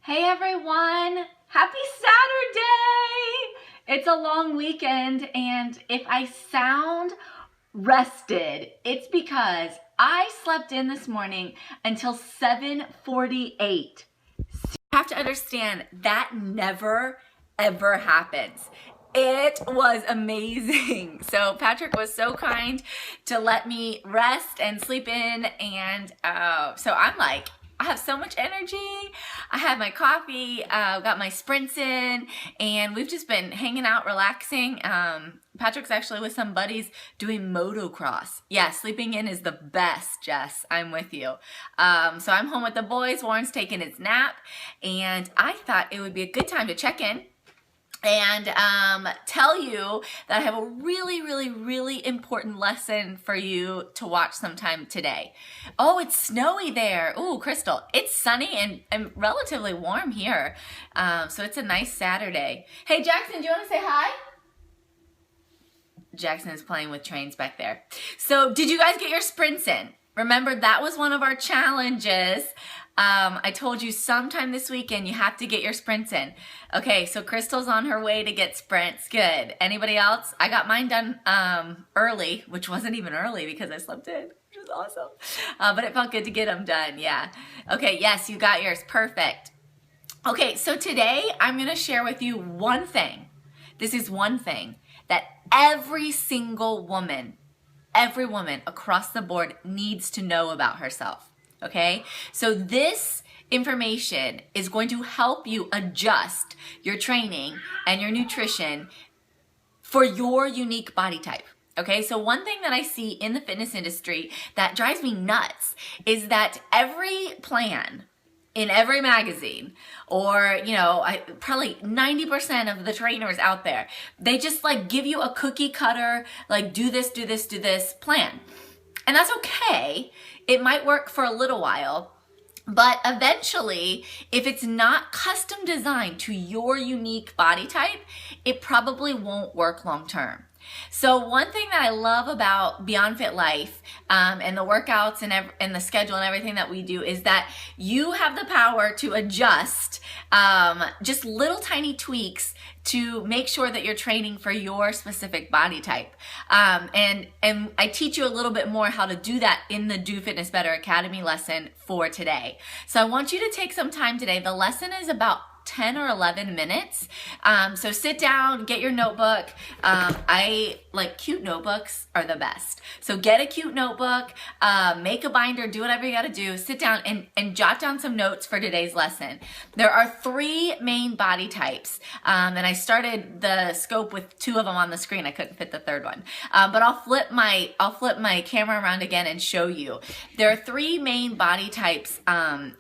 Hey everyone, happy Saturday! It's a long weekend and if I sound rested, it's because I slept in this morning until 7:48. You have to understand that never ever happens. It was amazing. So Patrick was so kind to let me rest and sleep in, and so I'm like, I have so much energy. I had my coffee, got my sprints in, and we've just been hanging out, relaxing. Patrick's actually with some buddies doing motocross. Yeah, sleeping in is the best, Jess. I'm with you. So I'm home with the boys. Warren's taking his nap, and I thought it would be a good time to check in and tell you that I have a really important lesson for you to watch sometime today. Oh, it's snowy there. Ooh, Crystal, it's sunny and relatively warm here. So it's a nice Saturday. Hey, Jackson, do you want to say hi? Jackson is playing with trains back there. So did you guys get your sprints in? Remember, that was one of our challenges. I told you sometime this weekend you have to get your sprints in. Okay, so Crystal's on her way to get sprints. Good. Anybody else? I got mine done early, which wasn't even early because I slept in, which was awesome. But it felt good to get them done, yeah. Okay, yes, you got yours. Perfect. Okay, so today I'm going to share with you one thing. This is one thing that every single woman, every woman across the board needs to know about herself. Okay, so this information is going to help you adjust your training and your nutrition for your unique body type. Okay, so one thing that I see in the fitness industry that drives me nuts is that every plan in every magazine, or probably 90% of the trainers out there, they just like give you a cookie cutter, like do this plan. And that's okay. It might work for a little while, but eventually, if it's not custom designed to your unique body type, it probably won't work long term. So one thing that I love about BeyondFit Life and the workouts and the schedule and everything that we do is that you have the power to adjust just little tiny tweaks to make sure that you're training for your specific body type. And I teach you a little bit more how to do that in the Do Fitness Better Academy lesson for today. So I want you to take some time today. The lesson is about 10 or 11 minutes. So sit down, get your notebook. I like cute notebooks are the best. So get a cute notebook, make a binder, do whatever you got to do. Sit down and jot down some notes for today's lesson. There are 3 main body types. And I started the scope with 2 of them on the screen. I couldn't fit the 3rd one. But I'll flip my camera around again and show you. There are 3 main body types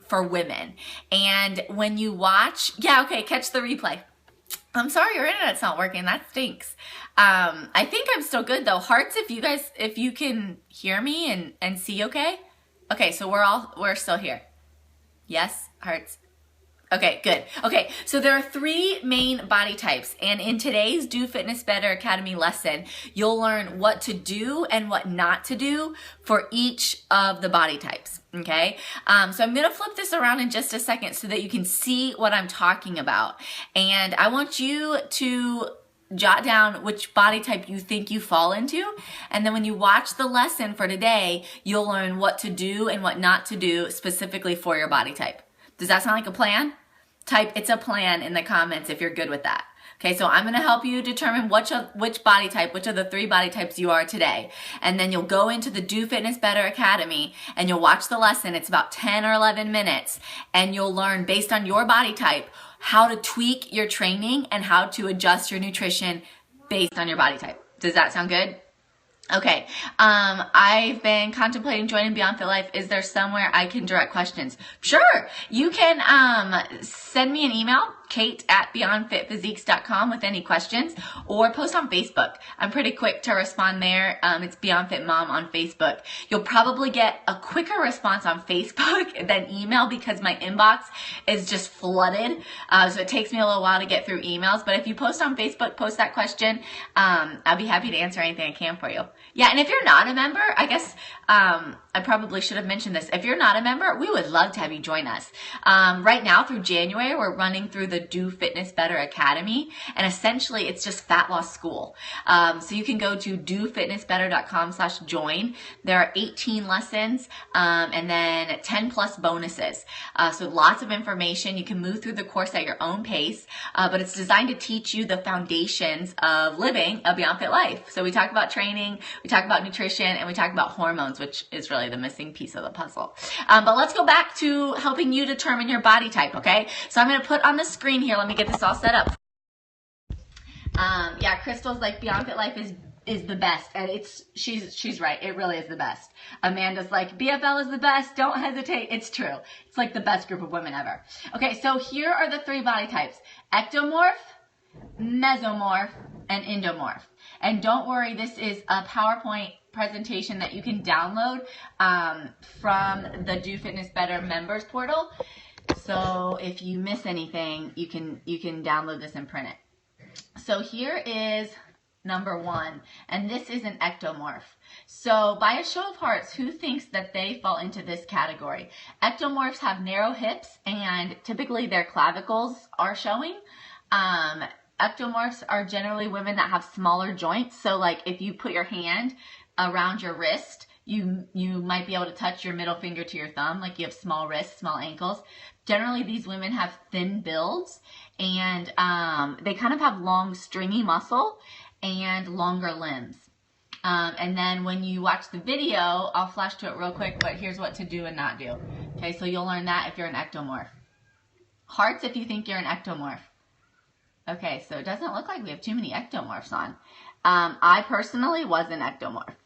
for women. And when you watch, catch the replay. I'm sorry your internet's not working. That stinks. I think I'm still good though. Hearts if you can hear me and see okay? Okay, so we're still here. Yes, hearts. Okay, good. Okay, so there are 3 main body types, and in today's Do Fitness Better Academy lesson, you'll learn what to do and what not to do for each of the body types, okay? So I'm gonna flip this around in just a second so that you can see what I'm talking about. And I want you to jot down which body type you think you fall into, and then when you watch the lesson for today, you'll learn what to do and what not to do specifically for your body type. Does that sound like a plan? Type "it's a plan" in the comments if you're good with that. Okay, so I'm going to help you determine which body type, which of the 3 body types you are today. And then you'll go into the Do Fitness Better Academy and you'll watch the lesson. It's about 10 or 11 minutes, and you'll learn based on your body type how to tweak your training and how to adjust your nutrition based on your body type. Does that sound good? Okay, I've been contemplating joining BeyondFit Life. Is there somewhere I can direct questions? Sure, you can send me an email, at beyondfitphysiques.com with any questions, or post on Facebook. I'm pretty quick to respond there. It's BeyondFit Mom on Facebook. You'll probably get a quicker response on Facebook than email because my inbox is just flooded. So it takes me a little while to get through emails. But if you post on Facebook, post that question, I'll be happy to answer anything I can for you. Yeah, and if you're not a member, I guess I probably should have mentioned this. If you're not a member, we would love to have you join us. Right now through January, we're running through the Do Fitness Better Academy, and essentially it's just fat loss school. So you can go to dofitnessbetter.com/join. There are 18 lessons and then 10 plus bonuses. So lots of information. You can move through the course at your own pace, but it's designed to teach you the foundations of living a Beyond Fit life. So we talk about training, we talk about nutrition, and we talk about hormones, which is really the missing piece of the puzzle. But let's go back to helping you determine your body type, okay? So I'm going to put on the screen here. Let me get this all set up. Yeah, Crystal's like Beyond Fit Life is the best, and she's right. It really is the best. Amanda's like BFL is the best. Don't hesitate. It's true. It's like the best group of women ever. Okay, so here are the 3 body types: ectomorph, mesomorph, and endomorph. And don't worry, this is a PowerPoint presentation that you can download from the Do Fitness Better members portal. So if you miss anything, you can download this and print it. So here is number 1, and this is an ectomorph. So by a show of hearts, who thinks that they fall into this category? Ectomorphs have narrow hips, and typically their clavicles are showing. Ectomorphs are generally women that have smaller joints. So like if you put your hand around your wrist, you might be able to touch your middle finger to your thumb, like you have small wrists, small ankles. Generally, these women have thin builds, and they kind of have long, stringy muscle and longer limbs. And then when you watch the video, I'll flash to it real quick, but here's what to do and not do. Okay, so you'll learn that if you're an ectomorph. Hearts if you think you're an ectomorph. Okay, so it doesn't look like we have too many ectomorphs on. I personally was an ectomorph.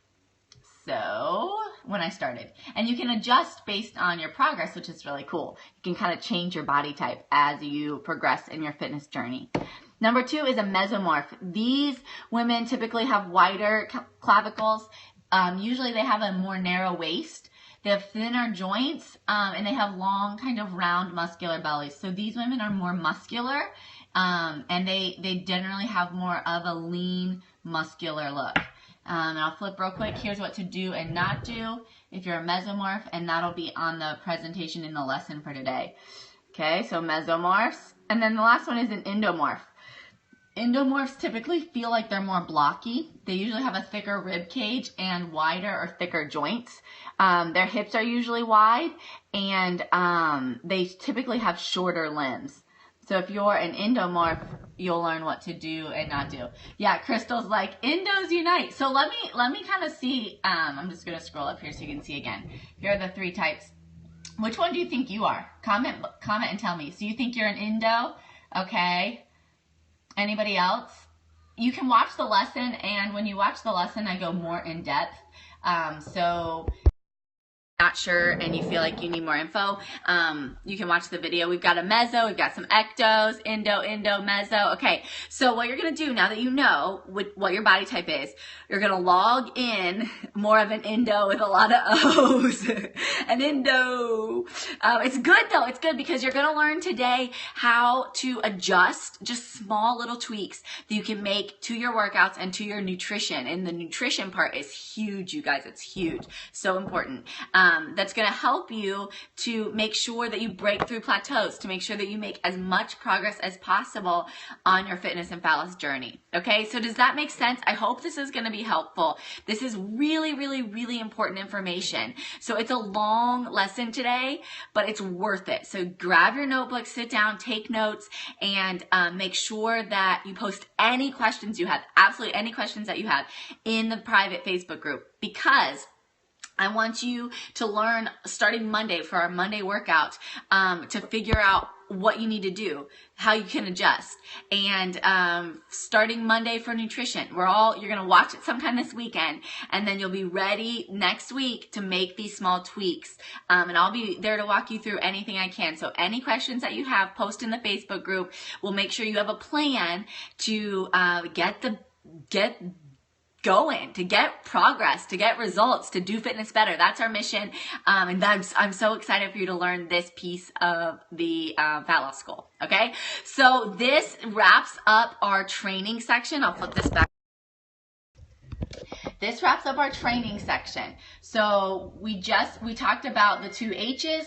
So when I started, and you can adjust based on your progress, which is really cool. You can kind of change your body type as you progress in your fitness journey. Number 2 is a mesomorph. These women typically have wider clavicles. Usually they have a more narrow waist. They have thinner joints, and they have long, kind of round, muscular bellies. So these women are more muscular, and they generally have more of a lean, muscular look. And I'll flip real quick. Here's what to do and not do if you're a mesomorph, and that'll be on the presentation in the lesson for today. Okay, so mesomorphs. And then the last one is an endomorph. Endomorphs typically feel like they're more blocky. They usually have a thicker rib cage and wider or thicker joints. Their hips are usually wide, and they typically have shorter limbs. So if you're an endomorph, you'll learn what to do and not do. Yeah, Crystal's like, endos unite. So let me kind of see, I'm just going to scroll up here so you can see again. Here are the 3 types. Which one do you think you are? Comment and tell me. So you think you're an endo? Okay. Anybody else? You can watch the lesson, and when you watch the lesson, I go more in depth. So not sure and you feel like you need more info, you can watch the video. We've got a meso, we've got some ectos, endo, meso. Okay, so what you're going to do now that you know what your body type is, you're going to log in more of an endo with a lot of O's. An endo. It's good though. It's good because you're going to learn today how to adjust just small little tweaks that you can make to your workouts and to your nutrition. And the nutrition part is huge, you guys. It's huge. So important. That's going to help you to make sure that you break through plateaus, to make sure that you make as much progress as possible on your fitness and fat loss journey. Okay, so does that make sense? I hope this is going to be helpful. This is really, really, really important information. So it's a long lesson today, but it's worth it. So grab your notebook, sit down, take notes, and make sure that you post any questions you have, absolutely any questions that you have in the private Facebook group, because I want you to learn starting Monday for our Monday workout, to figure out what you need to do, how you can adjust, and starting Monday for nutrition. You're going to watch it sometime this weekend, and then you'll be ready next week to make these small tweaks. And I'll be there to walk you through anything I can. So any questions that you have, post in the Facebook group. We'll make sure you have a plan to get going, to get progress, to get results, to do fitness better. That's our mission. And I'm so excited for you to learn this piece of the fat loss goal. Okay. So this wraps up our training section. I'll flip this back. This wraps up our training section. So we talked about the 2 H's.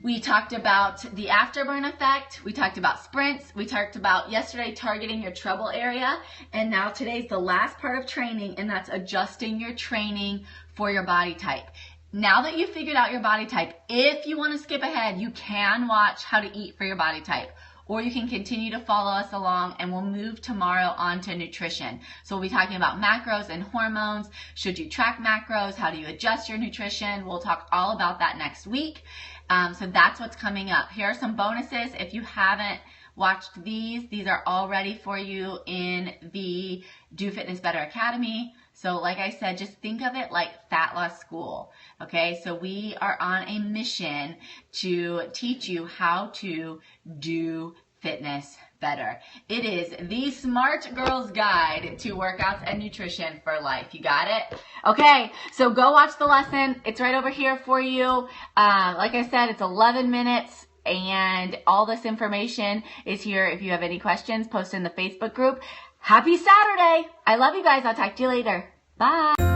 We talked about the afterburn effect. We talked about sprints. We talked about yesterday targeting your trouble area. And now today's the last part of training, and that's adjusting your training for your body type. Now that you've figured out your body type, if you want to skip ahead, you can watch how to eat for your body type. Or you can continue to follow us along, and we'll move tomorrow on to nutrition. So we'll be talking about macros and hormones. Should you track macros? How do you adjust your nutrition? We'll talk all about that next week. So that's what's coming up. Here are some bonuses. If you haven't watched these are all ready for you in the Do Fitness Better Academy. So like I said, just think of it like fat loss school. Okay, so we are on a mission to teach you how to do fitness better. It is the Smart Girl's Guide to Workouts and Nutrition for Life. You got it? Okay, so go watch the lesson. It's right over here for you. Like I said, it's 11 minutes. And all this information is here. If you have any questions, post in the Facebook group. Happy Saturday. I love you guys. I'll talk to you later. Bye.